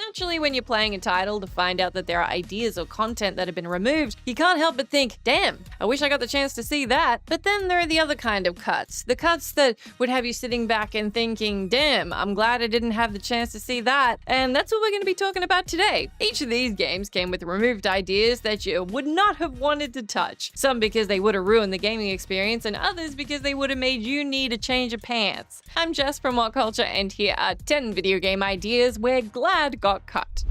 Naturally, when you're playing a title to find out that there are ideas or content that have been removed, you can't help but think, damn, I wish I got the chance to see that. But then there are the other kind of cuts. The cuts that would have you sitting back and thinking, damn, I'm glad I didn't have the chance to see that. And that's what we're going to be talking about today. Each of these games came with removed ideas that you would not have wanted to touch. Some because they would have ruined the gaming experience, and others because they would have made you need a change of pants. I'm Jess from What Culture, and here are 10 video game ideas we're glad got cut.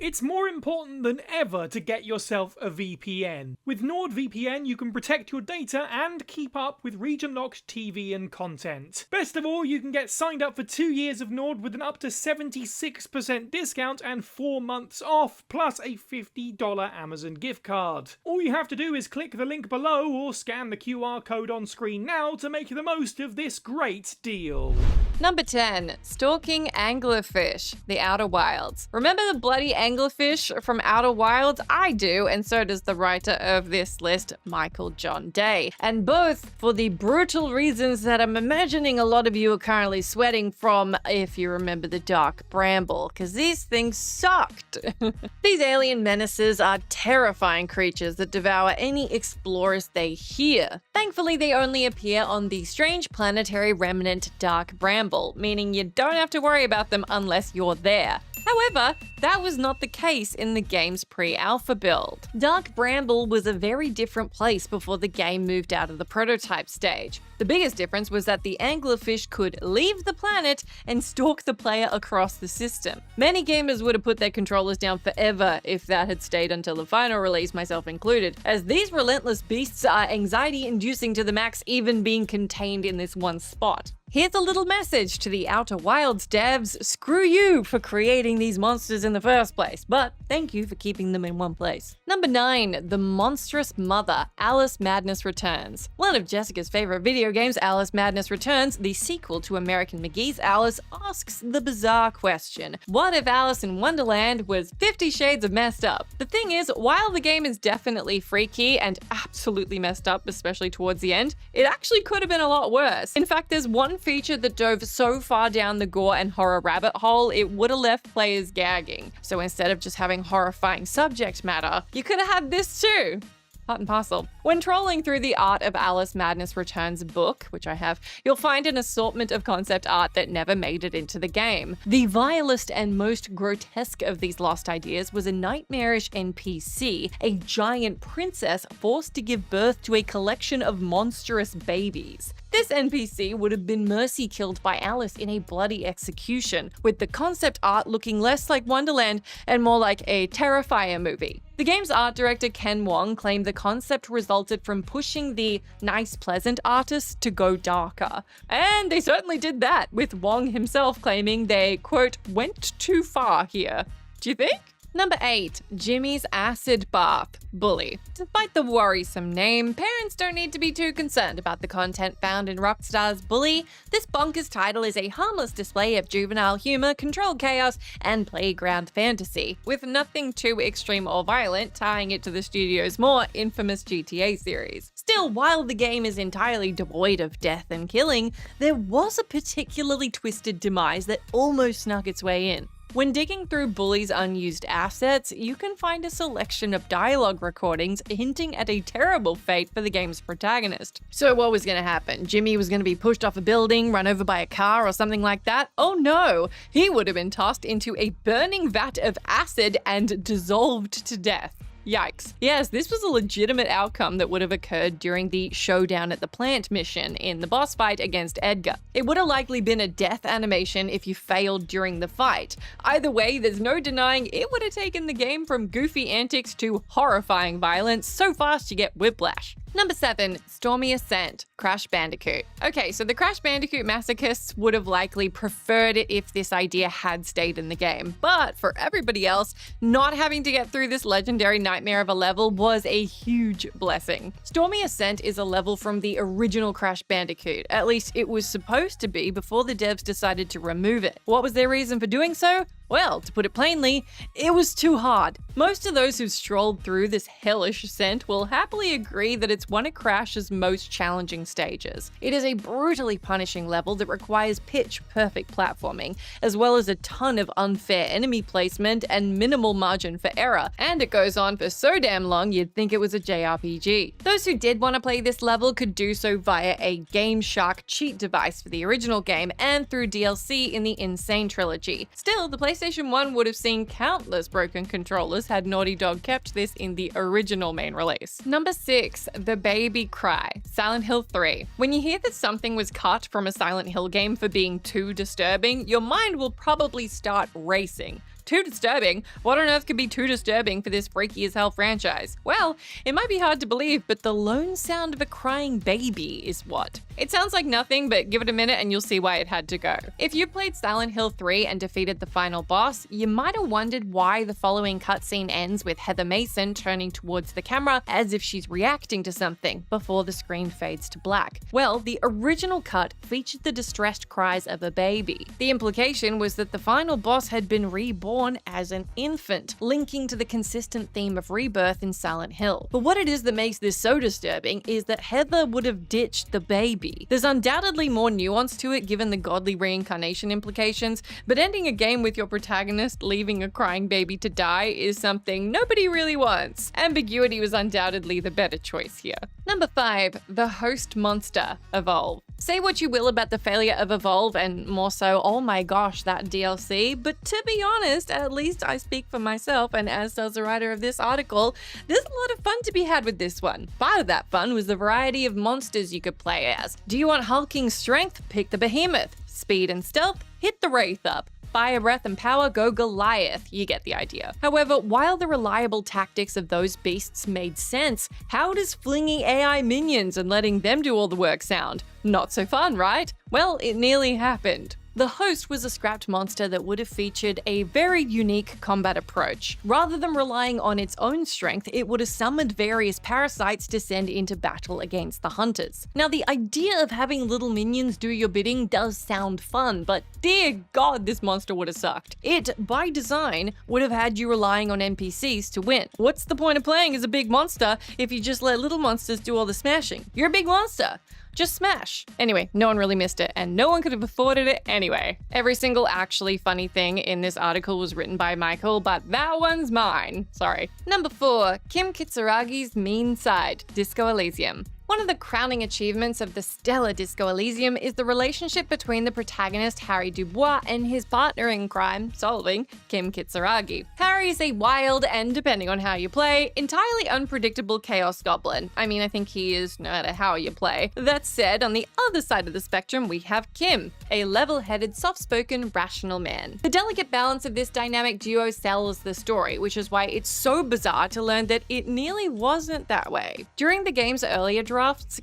It's more important than ever to get yourself a VPN. With NordVPN, you can protect your data and keep up with region-locked TV and content. Best of all, you can get signed up for 2 years of Nord with an up to 76% discount and 4 months off, plus a $50 Amazon gift card. All you have to do is click the link below or scan the QR code on screen now to make the most of this great deal. Number 10. Stalking Anglerfish, The Outer Wilds. Remember the bloody anglerfish from Outer Wilds? I do, and so does the writer of this list, Michael John Day. And both for the brutal reasons that I'm imagining a lot of you are currently sweating from, if you remember the Dark Bramble, because these things sucked. These alien menaces are terrifying creatures that devour any explorers they hear. Thankfully, they only appear on the strange planetary remnant Dark Bramble, meaning you don't have to worry about them unless you're there. However, that was not the case in the game's pre-alpha build. Dark Bramble was a very different place before the game moved out of the prototype stage. The biggest difference was that the anglerfish could leave the planet and stalk the player across the system. Many gamers would have put their controllers down forever if that had stayed until the final release, myself included, as these relentless beasts are anxiety-inducing to the max, even being contained in this one spot. Here's a little message to the Outer Wilds devs: screw you for creating these monsters in the first place, but thank you for keeping them in one place. Number 9. The Monstrous Mother, Alice Madness Returns. One of Jessica's favorite video games, Alice Madness Returns, the sequel to American McGee's Alice, asks the bizarre question: what if Alice in Wonderland was 50 Shades of messed up? The thing is, while the game is definitely freaky and absolutely messed up, especially towards the end, it actually could have been a lot worse. In fact, there's one feature that dove so far down the gore and horror rabbit hole, it would have left players gagging. So instead of just having horrifying subject matter, you could have had this too. Part and parcel. When trolling through the Art of Alice Madness Returns book, which I have, you'll find an assortment of concept art that never made it into the game. The vilest and most grotesque of these lost ideas was a nightmarish NPC, a giant princess forced to give birth to a collection of monstrous babies. This NPC would have been mercy killed by Alice in a bloody execution, with the concept art looking less like Wonderland and more like a Terrifier movie. The game's art director Ken Wong claimed the concept resulted from pushing the nice pleasant artists to go darker. And they certainly did that, with Wong himself claiming they, quote, went too far here. Do you think? Number 8. Jimmy's Acid Bath, Bully. Despite the worrisome name, parents don't need to be too concerned about the content found in Rockstar's Bully. This bonkers title is a harmless display of juvenile humor, controlled chaos, and playground fantasy, with nothing too extreme or violent, tying it to the studio's more infamous GTA series. Still, while the game is entirely devoid of death and killing, there was a particularly twisted demise that almost snuck its way in. When digging through Bully's unused assets, you can find a selection of dialogue recordings hinting at a terrible fate for the game's protagonist. So what was going to happen? Jimmy was going to be pushed off a building, run over by a car, or something like that? Oh no! He would have been tossed into a burning vat of acid and dissolved to death. Yikes. Yes, this was a legitimate outcome that would have occurred during the showdown at the plant mission in the boss fight against Edgar. It would have likely been a death animation if you failed during the fight. Either way, there's no denying it would have taken the game from goofy antics to horrifying violence so fast you get whiplash. Number 7. Stormy Ascent, Crash Bandicoot. Okay, so the Crash Bandicoot masochists would have likely preferred it if this idea had stayed in the game. But for everybody else, not having to get through this legendary nightmare of a level was a huge blessing. Stormy Ascent is a level from the original Crash Bandicoot. At least it was supposed to be before the devs decided to remove it. What was their reason for doing so? Well, to put it plainly, it was too hard. Most of those who've strolled through this hellish ascent will happily agree that it's one of Crash's most challenging stages. It is a brutally punishing level that requires pitch-perfect platforming, as well as a ton of unfair enemy placement and minimal margin for error, and it goes on for so damn long you'd think it was a JRPG. Those who did want to play this level could do so via a Game Shark cheat device for the original game and through DLC in the Insane trilogy. Still, the PlayStation 1 would have seen countless broken controllers had Naughty Dog kept this in the original main release. Number 6. The Baby Cry, Silent Hill 3. When you hear that something was cut from a Silent Hill game for being too disturbing, your mind will probably start racing. Too disturbing? What on earth could be too disturbing for this freaky as hell franchise? Well, it might be hard to believe, but the lone sound of a crying baby is what. It sounds like nothing, but give it a minute and you'll see why it had to go. If you played Silent Hill 3 and defeated the final boss, you might have wondered why the following cutscene ends with Heather Mason turning towards the camera as if she's reacting to something before the screen fades to black. Well, the original cut featured the distressed cries of a baby. The implication was that the final boss had been reborn as an infant, linking to the consistent theme of rebirth in Silent Hill. But what it is that makes this so disturbing is that Heather would have ditched the baby. There's undoubtedly more nuance to it given the godly reincarnation implications, but ending a game with your protagonist leaving a crying baby to die is something nobody really wants. Ambiguity was undoubtedly the better choice here. Number 5. The Host Monster, Evolve. Say what you will about the failure of Evolve, and more so, oh my gosh, that DLC, but to be honest, at least I speak for myself, and as does the writer of this article, there's a lot of fun to be had with this one. Part of that fun was the variety of monsters you could play as. Do you want hulking strength? Pick the Behemoth. Speed and stealth? Hit the Wraith up. Fire, breath, and power? Go Goliath. You get the idea. However, while the reliable tactics of those beasts made sense, how does flinging AI minions and letting them do all the work sound? Not so fun, right? Well, it nearly happened. The Host was a scrapped monster that would have featured a very unique combat approach. Rather than relying on its own strength, it would have summoned various parasites to send into battle against the hunters. Now, the idea of having little minions do your bidding does sound fun, but dear God, this monster would have sucked. It, by design, would have had you relying on NPCs to win. What's the point of playing as a big monster if you just let little monsters do all the smashing? You're a big monster. Just smash. Anyway, no one really missed it, and no one could have afforded it anyway. Every single actually funny thing in this article was written by Michael, but that one's mine. Sorry. Number 4. Kim Kitsuragi's Mean Side, Disco Elysium. One of the crowning achievements of the stellar Disco Elysium is the relationship between the protagonist Harry Dubois and his partner in crime, solving, Kim Kitsuragi. Harry is a wild and, depending on how you play, entirely unpredictable chaos goblin. I mean, I think he is no matter how you play. That said, on the other side of the spectrum, we have Kim, a level-headed, soft-spoken, rational man. The delicate balance of this dynamic duo sells the story, which is why it's so bizarre to learn that it nearly wasn't that way. During the game's earlier drafts,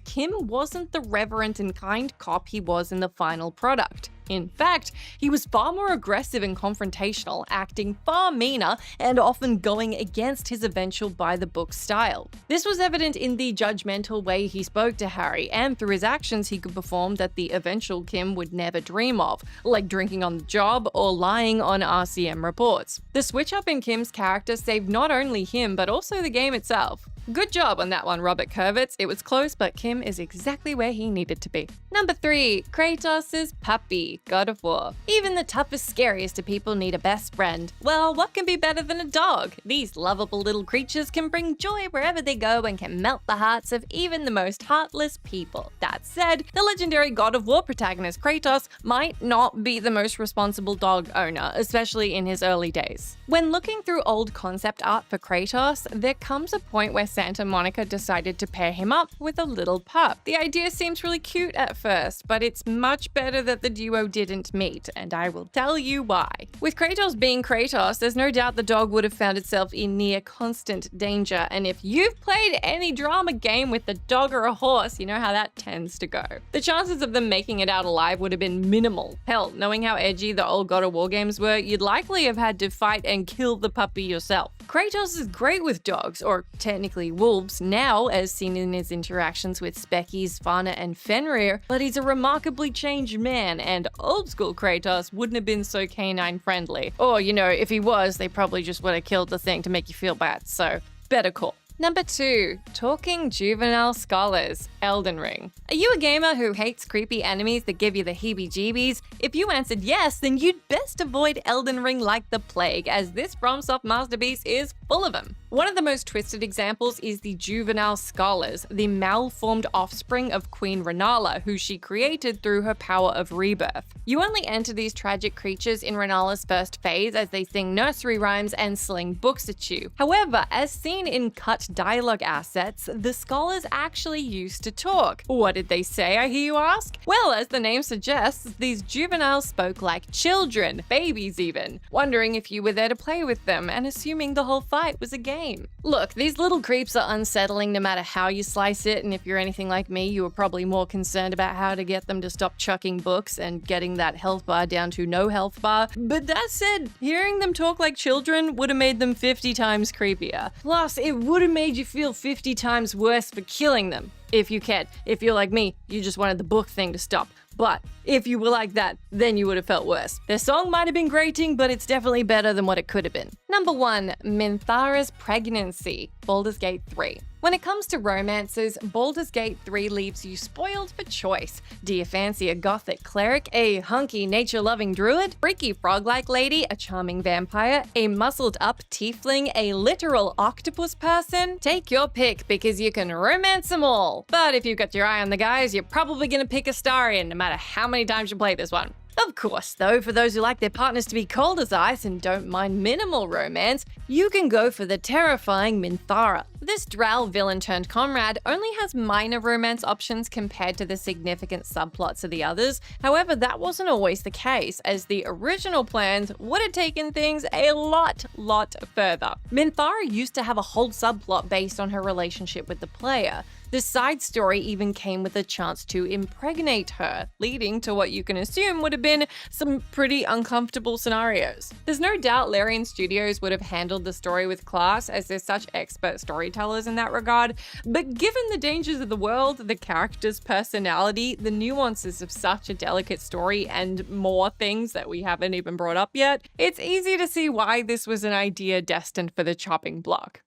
Kim wasn't the reverent and kind cop he was in the final product. In fact, he was far more aggressive and confrontational, acting far meaner and often going against his eventual by-the-book style. This was evident in the judgmental way he spoke to Harry, and through his actions he could perform that the eventual Kim would never dream of, like drinking on the job or lying on RCM reports. The switch-up in Kim's character saved not only him, but also the game itself. Good job on that one, Robert Kurvitz. It was close, but Kim is exactly where he needed to be. Number 3. Kratos' Puppy, God of War. Even the toughest, scariest of people need a best friend. Well, what can be better than a dog? These lovable little creatures can bring joy wherever they go and can melt the hearts of even the most heartless people. That said, the legendary God of War protagonist Kratos might not be the most responsible dog owner, especially in his early days. When looking through old concept art for Kratos, there comes a point where Santa Monica decided to pair him up with a little pup. The idea seems really cute at first, but it's much better that the duo didn't meet, and I will tell you why. With Kratos being Kratos, there's no doubt the dog would have found itself in near constant danger, and if you've played any drama game with a dog or a horse, you know how that tends to go. The chances of them making it out alive would have been minimal. Hell, knowing how edgy the old God of War games were, you'd likely have had to fight and kill the puppy yourself. Kratos is great with dogs, or technically wolves, now as seen in his interactions with Specky, Svanna, and Fenrir, but he's a remarkably changed man, and old-school Kratos wouldn't have been so canine-friendly. Or, you know, if he was, they probably just would have killed the thing to make you feel bad, so better call. Number 2. Talking juvenile scholars, Elden Ring. Are you a gamer who hates creepy enemies that give you the heebie-jeebies? If you answered yes, then you'd best avoid Elden Ring like the plague, as this FromSoft masterpiece is full of them. One of the most twisted examples is the Juvenile Scholars, the malformed offspring of Queen Renala, who she created through her power of rebirth. You only enter these tragic creatures in Renala's first phase as they sing nursery rhymes and sling books at you. However, as seen in cut dialogue assets, the scholars actually used to talk. What did they say, I hear you ask? Well, as the name suggests, these juveniles spoke like children, babies even, wondering if you were there to play with them and assuming the whole fight was a game. Look, these little creeps are unsettling no matter how you slice it, and if you're anything like me, you were probably more concerned about how to get them to stop chucking books and getting that health bar down to no health bar. But that said, hearing them talk like children would have made them 50 times creepier. Plus, it would have made you feel 50 times worse for killing them. If you cared. If you're like me, you just wanted the book thing to stop. But if you were like that, then you would have felt worse. Their song might have been grating, but it's definitely better than what it could have been. Number 1. Mentharas Pregnancy, Baldur's Gate 3. When it comes to romances, Baldur's Gate 3 leaves you spoiled for choice. Do you fancy a gothic cleric, a hunky nature-loving druid, freaky frog-like lady, a charming vampire, a muscled-up tiefling, a literal octopus person? Take your pick, because you can romance them all. But if you've got your eye on the guys, you're probably gonna pick Astarion, no matter how many times you play this one. Of course, though, for those who like their partners to be cold as ice and don't mind minimal romance, you can go for the terrifying Menthara. This drow villain turned comrade only has minor romance options compared to the significant subplots of the others. However, that wasn't always the case, as the original plans would have taken things a lot further. Menthara used to have a whole subplot based on her relationship with the player. This side story even came with a chance to impregnate her, leading to what you can assume would have been some pretty uncomfortable scenarios. There's no doubt Larian Studios would have handled the story with class, as they're such expert storytellers in that regard, but given the dangers of the world, the character's personality, the nuances of such a delicate story, and more things that we haven't even brought up yet, it's easy to see why this was an idea destined for the chopping block.